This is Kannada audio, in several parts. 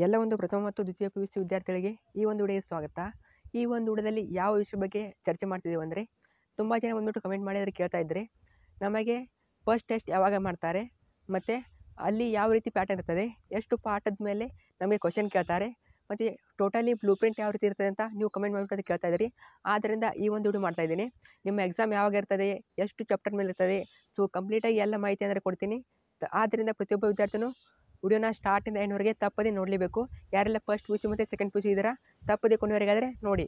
ಎಲ್ಲ ಒಂದು ಪ್ರಥಮ ಮತ್ತು ದ್ವಿತೀಯ PUC ವಿದ್ಯಾರ್ಥಿಗಳಿಗೆ ಈ ಒಂದು ವಿಡಿಯೋಗೆ ಸ್ವಾಗತ. ಈ ಒಂದು ವಿಡಿಯೋದಲ್ಲಿ ಯಾವ ವಿಷಯ ಬಗ್ಗೆ ಚರ್ಚೆ ಮಾಡ್ತಿದ್ದೀವಿ ಅಂದರೆ, ತುಂಬ ಜನ ಬಂದ್ಬಿಟ್ಟು ಕಮೆಂಟ್ ಮಾಡಿದರೆ ಕೇಳ್ತಾ ಇದ್ದರೆ, ನಮಗೆ ಫಸ್ಟ್ ಟೆಸ್ಟ್ ಯಾವಾಗ ಮಾಡ್ತಾರೆ ಮತ್ತು ಅಲ್ಲಿ ಯಾವ ರೀತಿ ಪ್ಯಾಟರ್ನ್ ಇರ್ತದೆ, ಎಷ್ಟು ಪಾಠದ ಮೇಲೆ ನಮಗೆ ಕ್ವಶನ್ ಕೇಳ್ತಾರೆ ಮತ್ತು ಟೋಟಲಿ ಬ್ಲೂ ಪ್ರಿಂಟ್ ಯಾವ ರೀತಿ ಇರ್ತದೆ ಅಂತ ನೀವು ಕಮೆಂಟ್ ಮಾಡಿಬಿಟ್ಟು ಕೇಳ್ತಾ ಇದ್ದೀರಿ. ಆದ್ದರಿಂದ ಈ ಒಂದು ವಿಡಿಯೋ ಮಾಡ್ತಾ ಇದ್ದೀನಿ. ನಿಮ್ಮ ಎಕ್ಸಾಮ್ ಯಾವಾಗ ಇರ್ತದೆ, ಎಷ್ಟು ಚಾಪ್ಟರ್ ಮೇಲೆ ಇರ್ತದೆ, ಸೊ ಕಂಪ್ಲೀಟಾಗಿ ಎಲ್ಲ ಮಾಹಿತಿ ಅಂದರೆ ಕೊಡ್ತೀನಿ. ಆದ್ದರಿಂದ ಪ್ರತಿಯೊಬ್ಬ ವಿದ್ಯಾರ್ಥಿನೂ ವಿಡಿಯೋನ ಸ್ಟಾರ್ಟಿಂದ ಎಂಡ್ವರೆಗೆ ತಪ್ಪದೆ ನೋಡಲೇಬೇಕು. ಯಾರೆಲ್ಲ ಫಸ್ಟ್ PUC ಮತ್ತು ಸೆಕೆಂಡ್ PUC ಇದ್ದೀರಾ ತಪ್ಪದೆ ಕೊನೆವರೆಗಾದರೆ ನೋಡಿ.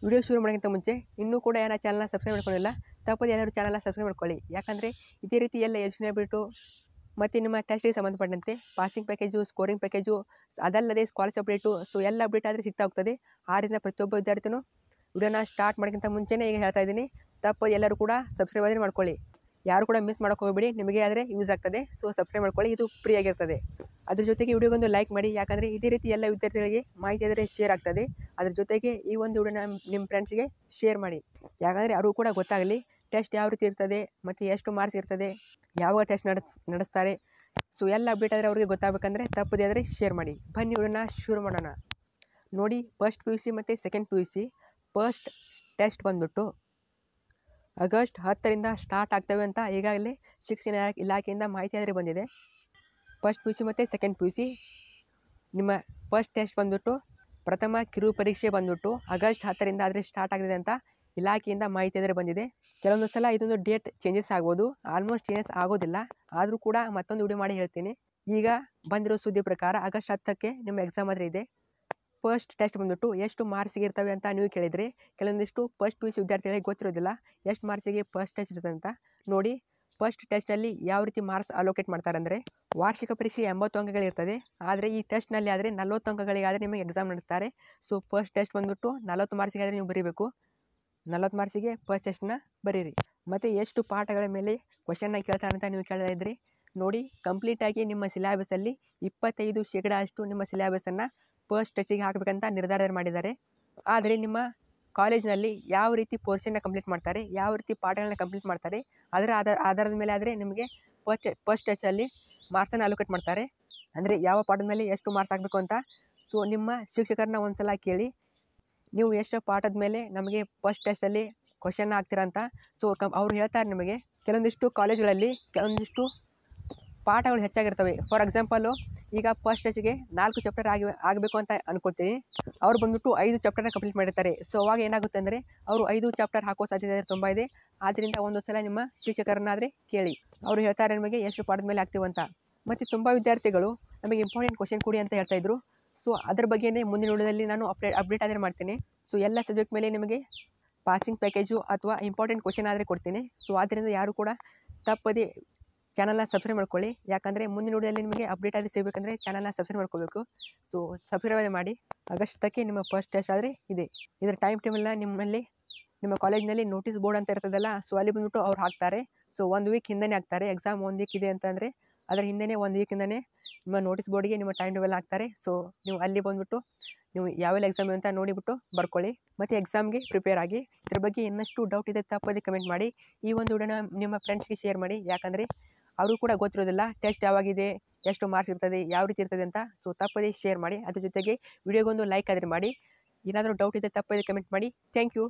ವಿಡಿಯೋ ಶುರು ಮಾಡೋಕ್ಕಿಂತ ಮುಂಚೆ ಇನ್ನೂ ಕೂಡ ಯಾರು ಚಾನಲ್ನ ಸಬ್ಸ್ಕ್ರೈಬ್ ಮಾಡ್ಕೊಳ್ಳಿಲ್ಲ ತಪ್ಪದೆ ಎಲ್ಲರೂ ಚಾನಲ್ನ ಸಬ್ಸ್ಕ್ರೈಬ್ ಮಾಡ್ಕೊಳ್ಳಿ. ಯಾಕಂದರೆ ಇದೇ ರೀತಿ ಎಲ್ಲ ಯೋಚನೆ ಬಿಟ್ಟು ಮತ್ತು ನಿಮ್ಮ ಟೆಸ್ಟಿಗೆ ಸಂಬಂಧಪಟ್ಟಂತೆ ಪಾಸಿಂಗ್ ಪ್ಯಾಕೇಜು, ಸ್ಕೋರಿಂಗ್ ಪ್ಯಾಕೇಜು, ಅದಲ್ಲದೆ ಸ್ಕಾಲರ್ಶಿಪ್ ಅಪ್ಡೇಟು, ಸೊ ಎಲ್ಲ ಅಪ್ಡೇಟ್ ಆದರೆ ಸಿಗ್ತಾ ಹೋಗ್ತದೆ. ಆದ್ದರಿಂದ ಪ್ರತಿಯೊಬ್ಬ ವಿದ್ಯಾರ್ಥಿನೂ ವಿಡಿಯೋನ ಸ್ಟಾರ್ಟ್ ಮಾಡೋಕ್ಕಿಂತ ಮುಂಚೆನೇ ಈಗ ಹೇಳ್ತಾ ಇದ್ದೀನಿ, ತಪ್ಪದೆ ಎಲ್ಲರೂ ಕೂಡ ಸಬ್ಸ್ಕ್ರೈಬ್ ಆದರೆ ಮಾಡ್ಕೊಳ್ಳಿ. ಯಾರು ಕೂಡ ಮಿಸ್ ಮಾಡೋಕ್ಕೆ ಹೋಗಬೇಡಿ, ನಿಮಗೆ ಆದರೆ ಯೂಸ್ ಆಗ್ತದೆ. ಸೊ ಸಬ್ಸ್ಕ್ರೈಬ್ ಮಾಡ್ಕೊಳ್ಳಿ, ಇದು ಫ್ರೀ ಆಗಿರ್ತದೆ. ಅದ್ರ ಜೊತೆಗೆ ವಿಡಿಯೋಗೊಂದು ಲೈಕ್ ಮಾಡಿ, ಯಾಕಂದರೆ ಇದೇ ರೀತಿ ಎಲ್ಲ ವಿದ್ಯಾರ್ಥಿಗಳಿಗೆ ಮಾಹಿತಿ ಆದರೆ ಶೇರ್ ಆಗ್ತದೆ. ಅದ್ರ ಜೊತೆಗೆ ಈ ಒಂದು ವಿಡಿಯೋನ ನಿಮ್ಮ ಫ್ರೆಂಡ್ಸ್ಗೆ ಶೇರ್ ಮಾಡಿ, ಯಾಕಂದರೆ ಅವ್ರಿಗೂ ಕೂಡ ಗೊತ್ತಾಗಲಿ ಟೆಸ್ಟ್ ಯಾವ ರೀತಿ ಇರ್ತದೆ ಮತ್ತು ಎಷ್ಟು ಮಾರ್ಕ್ಸ್ ಇರ್ತದೆ, ಯಾವಾಗ ಟೆಸ್ಟ್ ನಡೆಸ್ತಾರೆ, ಸೊ ಎಲ್ಲ ಅಪ್ಡೇಟ್ ಆದರೆ ಅವ್ರಿಗೆ ಗೊತ್ತಾಗಬೇಕಂದ್ರೆ ತಪ್ಪದೇ ಆದರೆ ಶೇರ್ ಮಾಡಿ. ಬನ್ನಿ ವಿಡಿಯೋನ ಶುರು ಮಾಡೋಣ. ನೋಡಿ, ಫಸ್ಟ್ PUC ಮತ್ತು ಸೆಕೆಂಡ್ PUC ಫಸ್ಟ್ ಟೆಸ್ಟ್ ಬಂದ್ಬಿಟ್ಟು ಆಗಸ್ಟ್ 10ರಿಂದ ಸ್ಟಾರ್ಟ್ ಆಗ್ತವೆ ಅಂತ ಈಗಾಗಲೇ ಶಿಕ್ಷಣ ಇಲಾಖೆಯಿಂದ ಮಾಹಿತಿ ಆದರೆ ಬಂದಿದೆ. ಫಸ್ಟ್ PUC ಮತ್ತು ಸೆಕೆಂಡ್ PUC ನಿಮ್ಮ ಫಸ್ಟ್ ಟೆಸ್ಟ್ ಬಂದ್ಬಿಟ್ಟು ಪ್ರಥಮ ಕಿರು ಪರೀಕ್ಷೆ ಬಂದ್ಬಿಟ್ಟು ಆಗಸ್ಟ್ 10ರಿಂದ ಆದರೆ ಸ್ಟಾರ್ಟ್ ಆಗಿದೆ ಅಂತ ಇಲಾಖೆಯಿಂದ ಮಾಹಿತಿ ಆದರೆ ಬಂದಿದೆ. ಕೆಲವೊಂದು ಸಲ ಇದೊಂದು ಡೇಟ್ ಚೇಂಜಸ್ ಆಗ್ಬೋದು, ಆಲ್ಮೋಸ್ಟ್ ಚೇಂಜಸ್ ಆಗೋದಿಲ್ಲ. ಆದರೂ ಕೂಡ ಮತ್ತೊಂದು ವಿಡಿಯೋ ಮಾಡಿ ಹೇಳ್ತೀನಿ. ಈಗ ಬಂದಿರೋ ಸುದ್ದಿ ಪ್ರಕಾರ ಆಗಸ್ಟ್ 10ಕ್ಕೆ ನಿಮ್ಮ ಎಕ್ಸಾಮ್ ಆದರೆ ಇದೆ. ಫಸ್ಟ್ ಟೆಸ್ಟ್ ಬಂದ್ಬಿಟ್ಟು ಎಷ್ಟು ಮಾರ್ಕ್ಸಿಗೆ ಇರ್ತವೆ ಅಂತ ನೀವು ಕೇಳಿದರೆ, ಕೆಲವೊಂದಿಷ್ಟು ಫಸ್ಟ್ PUC ವಿದ್ಯಾರ್ಥಿಗಳಿಗೆ ಗೊತ್ತಿರೋದಿಲ್ಲ ಎಷ್ಟು ಮಾರ್ಕ್ಸಿಗೆ ಫಸ್ಟ್ ಟೆಸ್ಟ್ ಇರ್ತದೆ ಅಂತ. ನೋಡಿ, ಫಸ್ಟ್ ಟೆಸ್ಟ್ನಲ್ಲಿ ಯಾವ ರೀತಿ ಮಾರ್ಕ್ಸ್ ಅಲೋಕೇಟ್ ಮಾಡ್ತಾರೆ ಅಂದರೆ, ವಾರ್ಷಿಕ ಪರೀಕ್ಷೆ 80 ಅಂಕಗಳಿರ್ತದೆ. ಆದರೆ ಈ ಟೆಸ್ಟ್ನಲ್ಲಿ ಆದರೆ 40 ಅಂಕಗಳಿಗಾದರೆ ನಿಮಗೆ ಎಕ್ಸಾಮ್ ನಡೆಸ್ತಾರೆ. ಸೊ ಫಸ್ಟ್ ಟೆಸ್ಟ್ ಬಂದ್ಬಿಟ್ಟು 40 ಮಾರ್ಕ್ಸಿಗಾದರೆ ನೀವು ಬರೀಬೇಕು. 40 ಮಾರ್ಕ್ಸಿಗೆ ಫಸ್ಟ್ ಟೆಸ್ಟ್ನ ಬರೀರಿ. ಮತ್ತು ಎಷ್ಟು ಪಾಠಗಳ ಮೇಲೆ ಕ್ವಶನ್ನ ಕೇಳ್ತಾರೆ ಅಂತ ನೀವು ಕೇಳ್ತಾ ಇದ್ರಿ. ನೋಡಿ, ಕಂಪ್ಲೀಟಾಗಿ ನಿಮ್ಮ ಸಿಲೆಬಸಲ್ಲಿ 25% ಅಷ್ಟು ನಿಮ್ಮ ಸಿಲೆಬಸನ್ನು ಫಸ್ಟ್ ಟೆಸ್ಟಿಗೆ ಹಾಕಬೇಕಂತ ನಿರ್ಧಾರ ಮಾಡಿದ್ದಾರೆ. ಆದರೆ ನಿಮ್ಮ ಕಾಲೇಜಿನಲ್ಲಿ ಯಾವ ರೀತಿ ಪೋರ್ಷನ್ನ ಕಂಪ್ಲೀಟ್ ಮಾಡ್ತಾರೆ, ಯಾವ ರೀತಿ ಪಾಠಗಳನ್ನ ಕಂಪ್ಲೀಟ್ ಮಾಡ್ತಾರೆ, ಅದರ ಆಧಾರದ ಮೇಲೆ ಆದರೆ ನಿಮಗೆ ಫಸ್ಟ್ ಟೆಸ್ಟಲ್ಲಿ ಮಾರ್ಕ್ಸನ್ನು ಅಲೋಕೇಟ್ ಮಾಡ್ತಾರೆ. ಅಂದರೆ ಯಾವ ಪಾಠದ ಮೇಲೆ ಎಷ್ಟು ಮಾರ್ಕ್ಸ್ ಆಗಬೇಕು ಅಂತ. ಸೊ ನಿಮ್ಮ ಶಿಕ್ಷಕರನ್ನ ಒಂದು ಸಲ ಕೇಳಿ, ನೀವು ಎಷ್ಟು ಪಾಠದ ಮೇಲೆ ನಮಗೆ ಫಸ್ಟ್ ಟೆಸ್ಟಲ್ಲಿ ಕ್ವಶನ್ನ ಹಾಕ್ತೀರಾ ಅಂತ. ಸೊ ಅವ್ರು ಹೇಳ್ತಾರೆ ನಿಮಗೆ. ಕೆಲವೊಂದಿಷ್ಟು ಕಾಲೇಜುಗಳಲ್ಲಿ ಕೆಲವೊಂದಿಷ್ಟು ಪಾಠಗಳು ಹೆಚ್ಚಾಗಿರ್ತವೆ. ಫಾರ್ ಎಕ್ಸಾಂಪಲು, ಈಗ ಫಸ್ಟ್ ಟೆಸ್ಟಿಗೆ 4 ಚಾಪ್ಟರ್ ಆಗಬೇಕು ಅಂತ ಅನ್ಕೊಳ್ತೀನಿ. ಅವ್ರು ಬಂದ್ಬಿಟ್ಟು 5 ಚಾಪ್ಟರ್ನ ಕಂಪ್ಲೀಟ್ ಮಾಡಿರ್ತಾರೆ. ಸೊ ಅವಾಗ ಏನಾಗುತ್ತೆ ಅಂದರೆ, ಅವರು 5 ಚಾಪ್ಟರ್ ಹಾಕೋ ಸಾಧ್ಯತೆ ತುಂಬ ಇದೆ. ಆದ್ದರಿಂದ ಒಂದು ಸಲ ನಿಮ್ಮ ಶಿಕ್ಷಕರನ್ನಾದರೆ ಕೇಳಿ, ಅವರು ಹೇಳ್ತಾರೆ ನಿಮಗೆ ಎಷ್ಟು ಪಾಠದ ಮೇಲೆ ಆಗ್ತೀವಿ ಅಂತ. ಮತ್ತು ತುಂಬ ವಿದ್ಯಾರ್ಥಿಗಳು ನಮಗೆ ಇಂಪಾರ್ಟೆಂಟ್ ಕ್ವಶನ್ ಕೊಡಿ ಅಂತ ಹೇಳ್ತಾಯಿದ್ರು. ಸೊ ಅದ್ರ ಬಗ್ಗೆನೇ ಮುಂದಿನ ವಿಡಿಯೋದಲ್ಲಿ ನಾನು ಅಪ್ಡೇಟ್ ಆದರೆ ಮಾಡ್ತೀನಿ. ಸೊ ಎಲ್ಲ ಸಬ್ಜೆಕ್ಟ್ ಮೇಲೆ ನಿಮಗೆ ಪಾಸಿಂಗ್ ಪ್ಯಾಕೇಜು ಅಥವಾ ಇಂಪಾರ್ಟೆಂಟ್ ಕ್ವಶನ್ ಆದರೆ ಕೊಡ್ತೀನಿ. ಸೊ ಆದ್ದರಿಂದ ಯಾರು ಕೂಡ ತಪ್ಪದೆ ಚಾನಲ್ನ ಸಬ್ಸ್ಕ್ರೈಬ್ ಮಾಡ್ಕೊಳ್ಳಿ. ಯಾಕಂದರೆ ಮುಂದಿನ ವಿಡಿಯೋದಲ್ಲಿ ನಿಮಗೆ ಅಪ್ಡೇಟ್ ಆದರೆ ಸಿಗಬೇಕಂದ್ರೆ ಚಾನಲ್ನ ಸಬ್ಸ್ಕ್ರೈಬ್ ಮಾಡ್ಕೋಬೇಕು. ಸೊ ಸಬ್ಸ್ಕ್ರೈಬ್ ಮಾಡಿ. ಆಗಸ್ಟ್ 10ಕ್ಕೆ ನಿಮ್ಮ ಫಸ್ಟ್ ಟೆಸ್ಟ್ ಆದರೆ ಇದೆ. ಇದರ ಟೇಬಲ್ನ ನಿಮ್ಮ ಕಾಲೇಜಿನಲ್ಲಿ ನೋಟಿಸ್ ಬೋರ್ಡ್ ಅಂತ ಇರ್ತದಲ್ಲ, ಸೊ ಅಲ್ಲಿ ಬಂದ್ಬಿಟ್ಟು ಅವ್ರು ಹಾಕ್ತಾರೆ. ಸೊ 1 ವೀಕ್ ಹಿಂದೆನೇ ಹಾಕ್ತಾರೆ. ಎಕ್ಸಾಮ್ 1 ವೀಕ್ ಇದೆ ಅಂತಂದರೆ ಅದರ ಹಿಂದೆಯೇ 1 ವೀಕಿಂದನೇ ನಿಮ್ಮ ನೋಟಿಸ್ ಬೋರ್ಡಿಗೆ ನಿಮ್ಮ ಟೈಮ್ ಟೇಬಲ್ ಹಾಕ್ತಾರೆ. ಸೊ ನೀವು ಅಲ್ಲಿ ಬಂದುಬಿಟ್ಟು ನೀವು ಯಾವೆಲ್ಲ ಎಕ್ಸಾಮ್ ಅಂತ ನೋಡಿಬಿಟ್ಟು ಬರ್ಕೊಳ್ಳಿ ಮತ್ತು ಎಕ್ಸಾಮ್ಗೆ ಪ್ರಿಪೇರ್ ಆಗಿ. ಇದ್ರ ಬಗ್ಗೆ ಇನ್ನಷ್ಟು ಡೌಟ್ ಇದೆ ತಪ್ಪದೆ ಕಮೆಂಟ್ ಮಾಡಿ. ಈ ಒಂದು ವಿಡಿಯೋನ ನಿಮ್ಮ ಫ್ರೆಂಡ್ಸ್ಗೆ ಶೇರ್ ಮಾಡಿ, ಯಾಕಂದರೆ ಅವರು ಕೂಡ ಗೊತ್ತಿರೋದಿಲ್ಲ ಟೆಸ್ಟ್ ಯಾವಾಗಿದೆ, ಎಷ್ಟು ಮಾರ್ಕ್ಸ್ ಇರ್ತದೆ, ಯಾವ ರೀತಿ ಇರ್ತದೆ ಅಂತ. ಸೊ ತಪ್ಪದೆ ಶೇರ್ ಮಾಡಿ. ಅದ್ರ ಜೊತೆಗೆ ವಿಡಿಯೋಗೊಂದು ಲೈಕ್ ಆದರೆ ಮಾಡಿ. ಏನಾದರೂ ಡೌಟ್ ಇದೆ ತಪ್ಪದೆ ಕಮೆಂಟ್ ಮಾಡಿ. Thank you.